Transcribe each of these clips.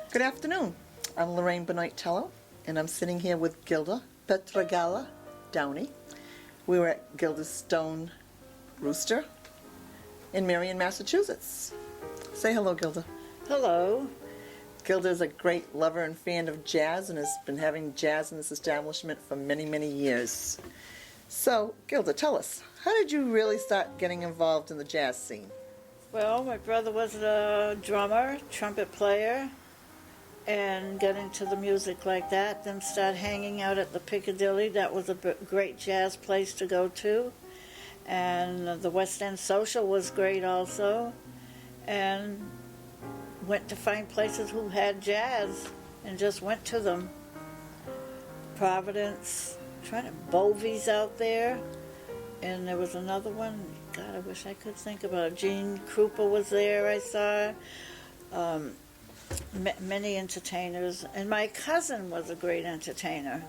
Good afternoon. I'm Lorraine Benoit-Telo, and I'm sitting here with Gilda Downey. We were at Gilda's Stone Rooster in Marion, Massachusetts. Say hello, Gilda. Hello. Gilda is a great lover and fan of jazz and has been having jazz in this establishment for many, many years. So, Gilda, tell us, how did you really start getting involved in the jazz scene? Well, my brother was a drummer, trumpet player, and got into the music like that. Then started hanging out at the Piccadilly. That was a great jazz place to go to. And the West End Social was great also. And went to find places who had jazz and just went to them. Providence, Bovey's out there. And there was another one, God, I wish I could think about it. Gene Krupa was there, I saw. Many entertainers. And my cousin was a great entertainer.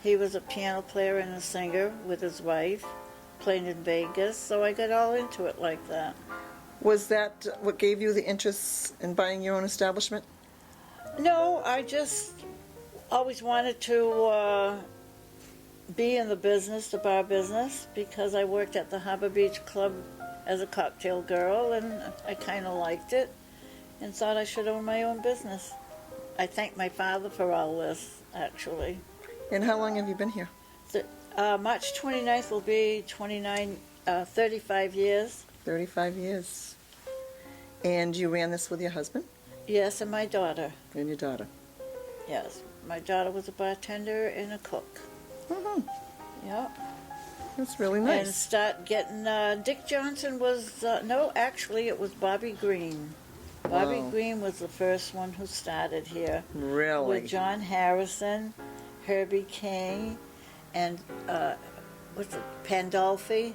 He was a piano player and a singer with his wife, played in Vegas, so I got all into it like that. Was that what gave you the interest in buying your own establishment? No, I just always wanted to be in the business, the bar business, because I worked at the Harbor Beach Club as a cocktail girl, and I kind of liked it and thought I should own my own business. I thank my father for all this, actually. And how long have you been here? March 29th will be 35 years. 35 years. And you ran this with your husband? Yes, and my daughter. And your daughter? Yes, my daughter was a bartender and a cook. Mm-hmm. Yeah. That's really nice. And start getting, Dick Johnson was, no, actually it was Bobby Green. Bobby Green was the first one who started here. Really? With John Harrison, Herbie King, and, what's it, Pandolfi?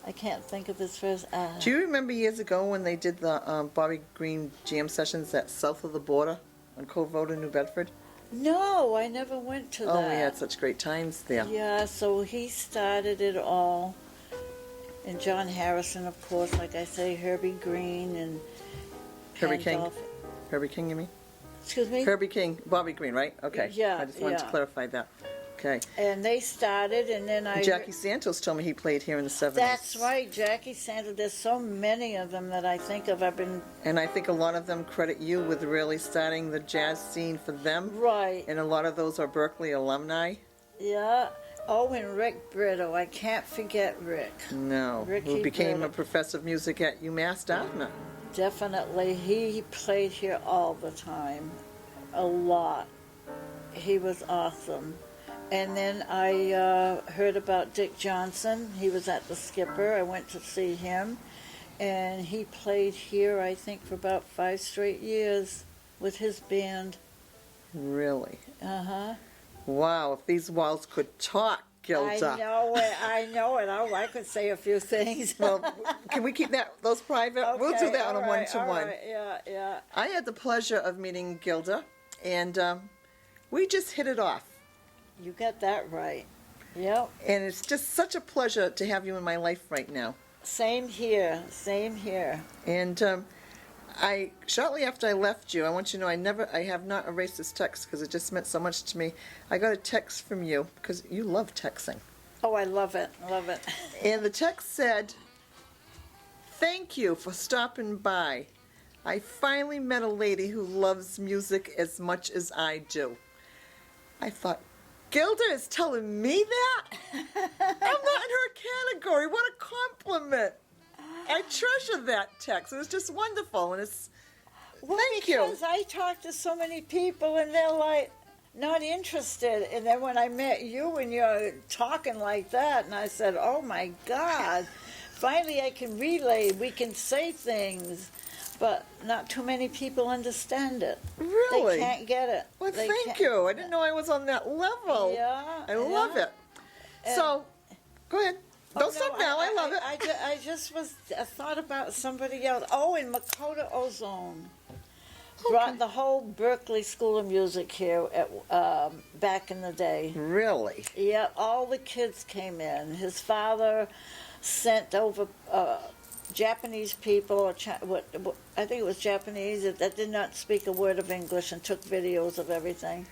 I can't think of his first. Do you remember years ago when they did the Bobby Green jam sessions at south of the border on Cove Road in New Bedford? No, I never went to that. Oh, we had such great times there. Yeah, so he started it all. And John Harrison, of course, like I say, Herbie Green and Herbie King? Pandolfi. Herbie King, you mean? Excuse me? Herbie King, Bobby Green, right? Okay. Yeah, I just wanted to clarify that. Okay. And they started, and then Jackie Santos told me he played here in the 70s. That's right, Jackie Santos. There's so many of them that I think of. And I think a lot of them credit you with really starting the jazz scene for them. Right. And a lot of those are Berkeley alumni. Yeah. Oh, and Rick Brito. I can't forget Rick. No. Ricky Who became Brito. a professor of music at UMass Dartmouth. Definitely. He played here all the time. A lot. He was awesome. And then I heard about Dick Johnson. He was at the Skipper. I went to see him. And he played here, I think, for about 5 straight years with his band. Really? Uh-huh. Wow, if these walls could talk, Gilda. I know it. Oh, I could say a few things. Well, can we keep those private? Okay, We'll do that on a all right, one-to-one. all right, yeah. I had the pleasure of meeting Gilda, and we just hit it off. You got that right. Yep. And it's just such a pleasure to have you in my life right now. Same here. Same here. And shortly after I left you, I want you to know I have not erased this text because it just meant so much to me. I got a text from you because you love texting. Oh, I love it. Love it. And the text said, "Thank you for stopping by. I finally met a lady who loves music as much as I do." I thought, Gilda is telling me that? I'm not in her category. What a compliment. I treasure that text. It was just wonderful. And it's, thank you. Because I talk to so many people and they're like, not interested. And then when I met you and you're talking like that, and I said, oh my God, finally I can relay, we can say things. But not too many people understand it. Really? They can't get it. Well, thank you. I didn't know I was on that level. Yeah. I love it. So, go ahead. Don't stop now. I love it. I just thought about somebody else. Oh, and Makota Ozone brought the whole Berkeley School of Music here back in the day. Really? Yeah, all the kids came in. His father sent over Japanese people, or I think it was Japanese, that did not speak a word of English and took videos of everything.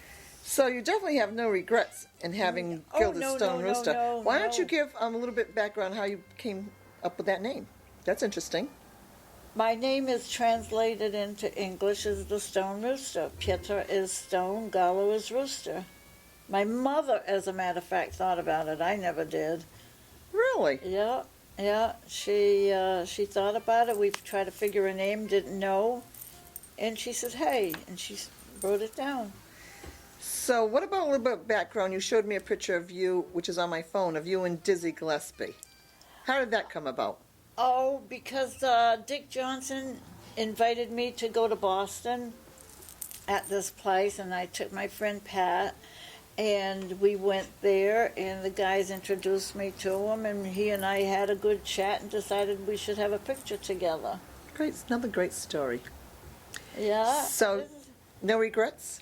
So you definitely have no regrets in having Gilda no, Stone no, Rooster. no, Why don't no. you give a little bit background how you came up with that name? That's interesting. My name is translated into English as the Stone Rooster. Pietra is stone, Gallo is rooster. My mother, as a matter of fact, thought about it. I never did. Really? Yeah, yeah. She thought about it. We tried to figure a name, didn't know, and she said, "Hey," and she wrote it down. So what about a little bit of background? You showed me a picture of you, which is on my phone, of you and Dizzy Gillespie. How did that come about? Oh, because Dick Johnson invited me to go to Boston at this place, and I took my friend Pat, and we went there, and the guys introduced me to him, and he and I had a good chat and decided we should have a picture together. Great, another great story. Yeah. So, no regrets?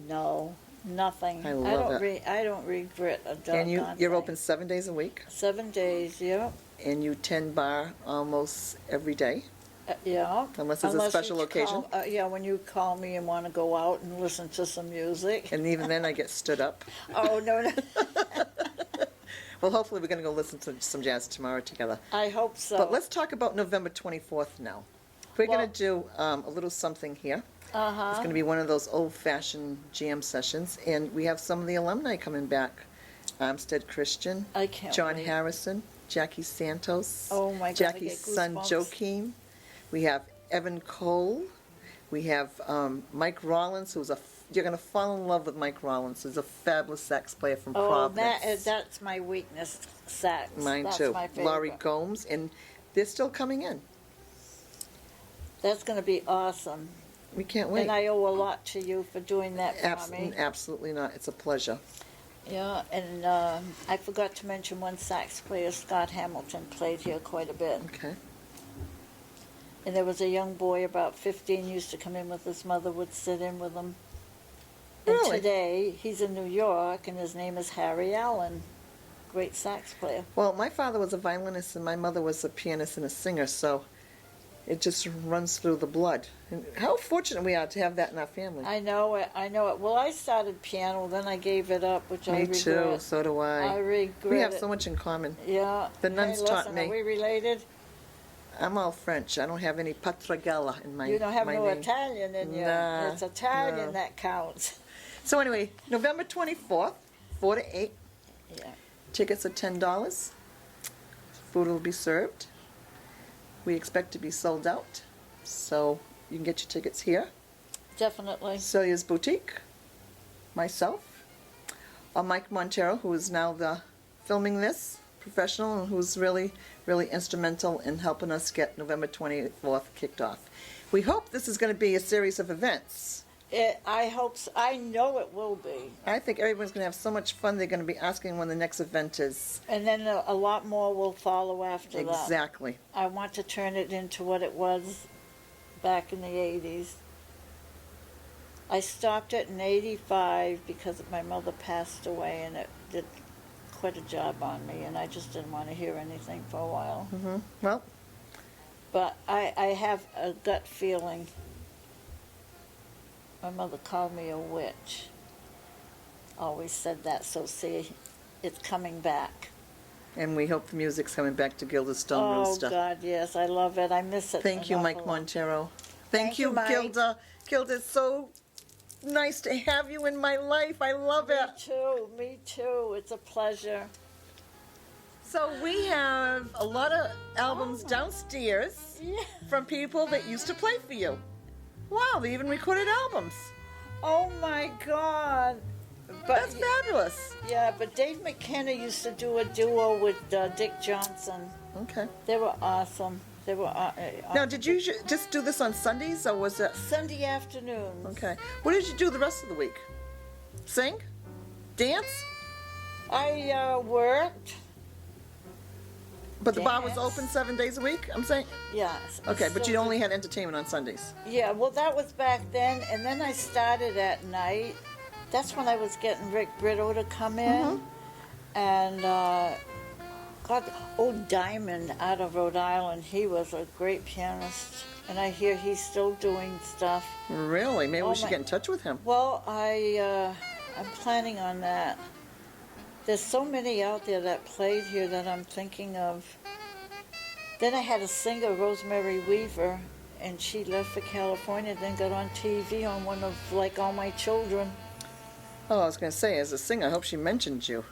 No, nothing. I love it. I don't regret a doggone And you're thing. open 7 days a week, 7 days, yeah. and you tend bar almost every day, Yeah. unless there's a special you occasion. yeah, when you call me and want to go out and listen to some music. And even then I get stood up. Oh, no, no. Well, hopefully we're going to go listen to some jazz tomorrow together. I hope so. But let's talk about November 24th now. We're Well- going to do a little something here. Uh-huh. It's going to be one of those old-fashioned jam sessions, and we have some of the alumni coming back. Armstead Christian, I can't John wait. Harrison, Jackie Santos, Oh, my God, I Jackie's get son goosebumps. Joaquin. We have Evan Cole. We have Mike Rollins, you're going to fall in love with Mike Rollins. He's a fabulous sax player from Oh, Providence. that's my weakness, sax. Mine That's too. my favorite. Laurie Gomes, and they're still coming in. That's going to be awesome. We can't wait. And I owe a lot to you for doing that for me. Absolutely not. It's a pleasure. Yeah, and I forgot to mention one sax player, Scott Hamilton, played here quite a bit. Okay. And there was a young boy, about 15, used to come in with his mother, would sit in with him. And Really? today, he's in New York, and his name is Harry Allen. Great sax player. Well, my father was a violinist and my mother was a pianist and a singer, so it just runs through the blood. And how fortunate we are to have that in our family. I know it, I know it. Well, I started piano, then I gave it up, which I Me regret. too, so do I. I regret We have it. so much in common. Yeah. The nuns hey, taught listen, me. Are we related? I'm all French. I don't have any patragella in my You don't have my no name. Italian in you. Nah, It's Italian no. that counts. So anyway, November 24th, 4 to 8. Yeah. Tickets are $10. Food will be served. We expect to be sold out, so you can get your tickets here. Definitely. Celia's Boutique, myself, Mike Montero, who is now the filming this professional and who's really, really instrumental in helping us get November 24th kicked off. We hope this is going to be a series of events. I hope so. I know it will be. I think everyone's going to have so much fun. They're going to be asking when the next event is. And then a lot more will follow after that. Exactly. I want to turn it into what it was back in the 80s. I stopped it in 85 because my mother passed away, and it did quite a job on me, and I just didn't want to hear anything for a while. Well, But I have a gut feeling. My mother called me a witch. Always said that, so see, it's coming back. and we hope the music's coming back to Gilda Stone Oh, Rooster. God, yes, I love it. I miss it. Thank you, an Mike awful lot. Montero. Thank you, Mike. Gilda. Gilda, it's so nice to have you in my life. I love it. Me too. It's a pleasure. So we have a lot of albums downstairs Yeah. from people that used to play for you. Wow, they even recorded albums. Oh, my God. But That's fabulous. yeah, but Dave McKenna used to do a duo with Dick Johnson. Okay. They were awesome. They were Now, did you just do this on Sundays, or was it? Sunday afternoons. Okay. What did you do the rest of the week? Sing? Dance? I worked. But the bar was Dance. open 7 days a week, I'm saying? Yes. Okay, but you So- only had entertainment on Sundays. Yeah, well, that was back then, and then I started at night. That's when I was getting Rick Brito to come in, and God, Diamond out of Rhode Island, he was a great pianist. And I hear he's still doing stuff. Really? Maybe we should get in touch with him. Well, I'm planning on that. There's so many out there that played here that I'm thinking of. Then I had a singer, Rosemary Weaver, and she left for California, then got on TV on one of, like, All My Children. Oh, I was going to say, as a singer, I hope she mentioned you.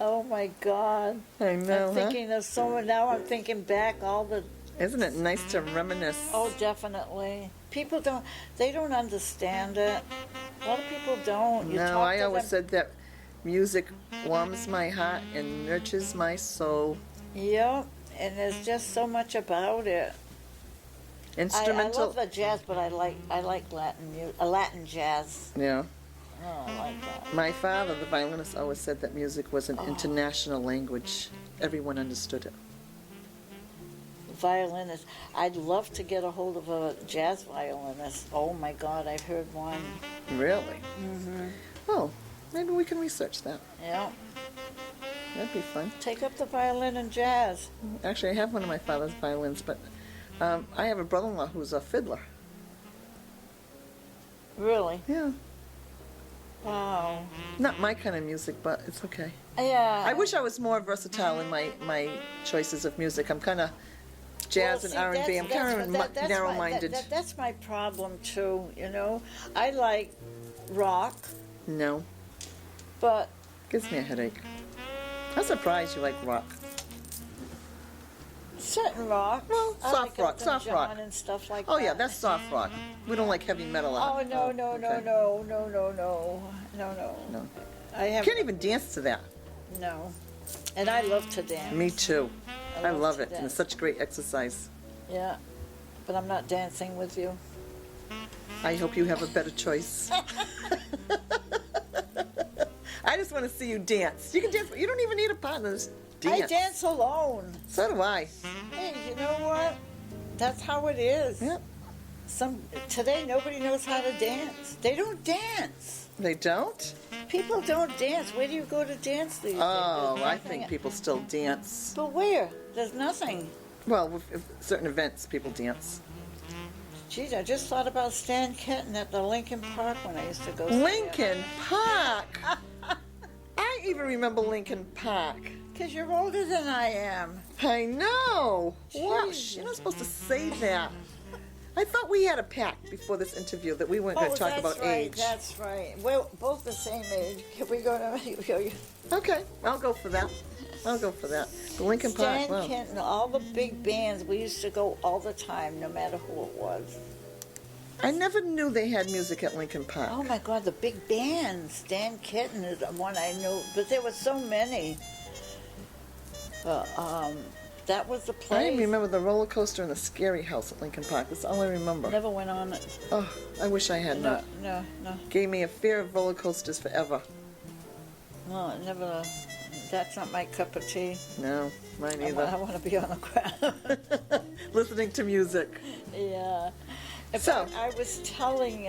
Oh my God. I know, I'm thinking of someone, now I'm thinking back all the... Isn't it nice to reminisce? Oh, definitely. People they don't understand it. A lot of people don't. No, I always said that music warms my heart and nurtures my soul. Yep, and there's just so much about it. Instrumental. I love the jazz, but I like Latin jazz. Yeah. Oh, I like that. My father, the violinist, always said that music was an international language. Everyone understood it. Violinist. I'd love to get a hold of a jazz violinist. Oh my God, I've heard one. Really? Mm-hmm. Oh, maybe we can research that. Yeah. That'd be fun. Take up the violin and jazz. Actually, I have one of my father's violins, but I have a brother-in-law who's a fiddler. Really? Yeah. Wow. Not my kind of music, but it's okay. Yeah. I wish I was more versatile in my choices of music. I'm kind of jazz and R&B. I'm kind of narrow-minded. That's my problem too, you know. I like rock, No, but gives me a headache. I'm surprised you like rock. certain rock. Well, I soft like rock, Elton soft rock. John and stuff like Oh that. yeah, that's soft rock. We don't like heavy metal. Oh no, okay. no. No. I have Can't even dance to that. no, and I love to dance. Me too. I love to it, and dance. it's such great exercise. Yeah, but I'm not dancing with you. I hope you have a better choice. I just want to see you dance. You can dance. You don't even need a partner. Just dance. I dance alone. So do I. Hey, you know what? That's how it is. Yep. Today nobody knows how to dance. They don't dance. They don't? People don't dance. Where do you go to dance these days? Oh, There's I nothing. think people still dance. But where? There's nothing. Well, with certain events, people dance. Geez, I just thought about Stan Kenton at the Lincoln Park when I used to go. Lincoln Park. I even remember Lincoln Park. Because you're older than I am. I know. Wow, Jeez. you're not supposed to say that. I thought we had a pact before this interview that we weren't going to talk that's about right, age. That's right. We're both the same age. Can we go to Okay, I'll go for that. I'll go for that. The Lincoln Park. Stan Wow. Kenton, all the big bands, we used to go all the time, no matter who it was. I never knew they had music at Lincoln Park. Oh my God, the big bands. Stan Kenton is the one I knew, but there were so many. That was the place. I remember the roller coaster and the scary house at Lincoln Park. That's all I remember. Never went on it. Oh, I wish I had not. No. Gave me a fear of roller coasters forever. No, it never. That's not my cup of tea. No, mine I either. want to be on the ground. Listening to music. Yeah. In So- fact, I was telling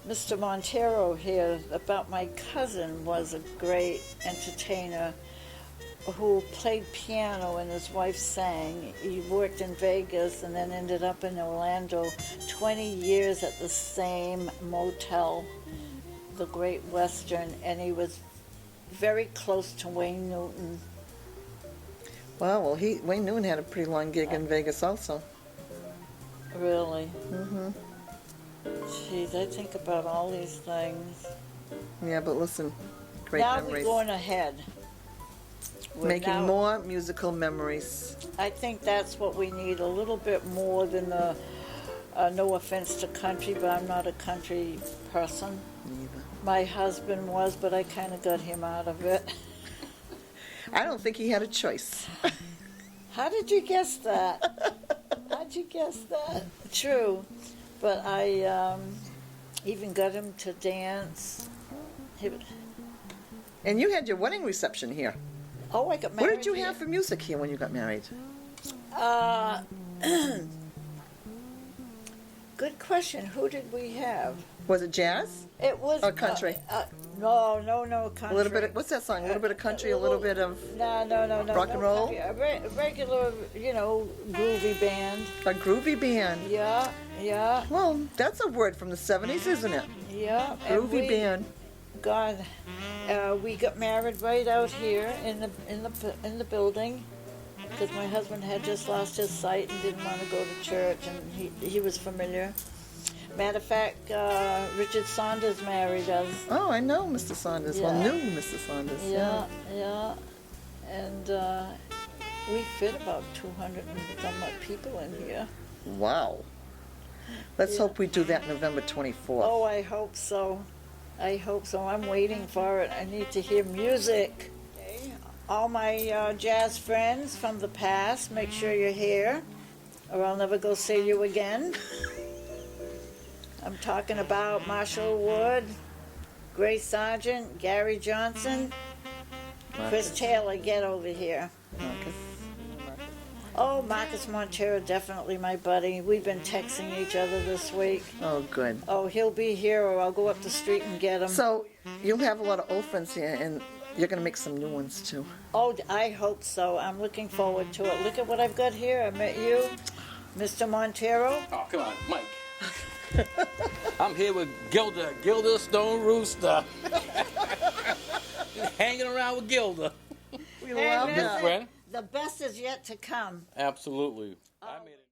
Mr. Montero here about my cousin was a great entertainer who played piano and his wife sang. He worked in Vegas and then ended up in Orlando 20 years at the same motel, the Great Western, and he was very close to Wayne Newton. Wow, well, Wayne Newton had a pretty long gig in Vegas also. Really. Mm-hmm. Jeez, I think about all these things. Yeah, but listen, great Now memories. we're going ahead. Making more musical memories. I think that's what we need, a little bit more than the, no offense to country, but I'm not a country person. Neither. My husband was, but I kind of got him out of it. I don't think he had a choice. How did you guess that? How'd you guess that? True, but I even got him to dance. And you had your wedding reception here. Oh, I got married. What did you here. have for music here when you got married? Good question. Who did we have? Was it jazz? It was Or country? No, country. A little bit of, what's that song? A little bit of country, a little bit of No. rock and roll? Country. A regular, groovy band. a groovy band. Yeah. Well, that's a word from the 70s, isn't it? Yeah. and Groovy band. God, we got married right out here in the building because my husband had just lost his sight and didn't want to go to church, and he was familiar. Matter of fact, Richard Saunders married us. Oh, I know Mr. Saunders. Well, Yeah. knew Mr. Saunders. Yeah. And we fit about 200 and some odd people in here. Wow. Let's Yeah. hope we do that November 24th. Oh, I hope so. I'm waiting for it. I need to hear music. Okay. All my jazz friends from the past, make sure you're here, or I'll never go see you again. I'm talking about Marshall Wood, Grace Sargent, Gary Johnson, Chris Taylor, get over here. Marcus. Oh, Marcus Montero, definitely my buddy. We've been texting each other this week. Oh, good. Oh, he'll be here, or I'll go up the street and get him. So, you'll have a lot of old friends here, and you're going to make some new ones, too. Oh, I hope so. I'm looking forward to it. Look at what I've got here. I met you, Mr. Montero. Oh, come on, Mike. I'm here with Gilda Stone Rooster. Hanging around with Gilda. We Hey, love listen, that. friend. the best is yet to come. Absolutely. I made it.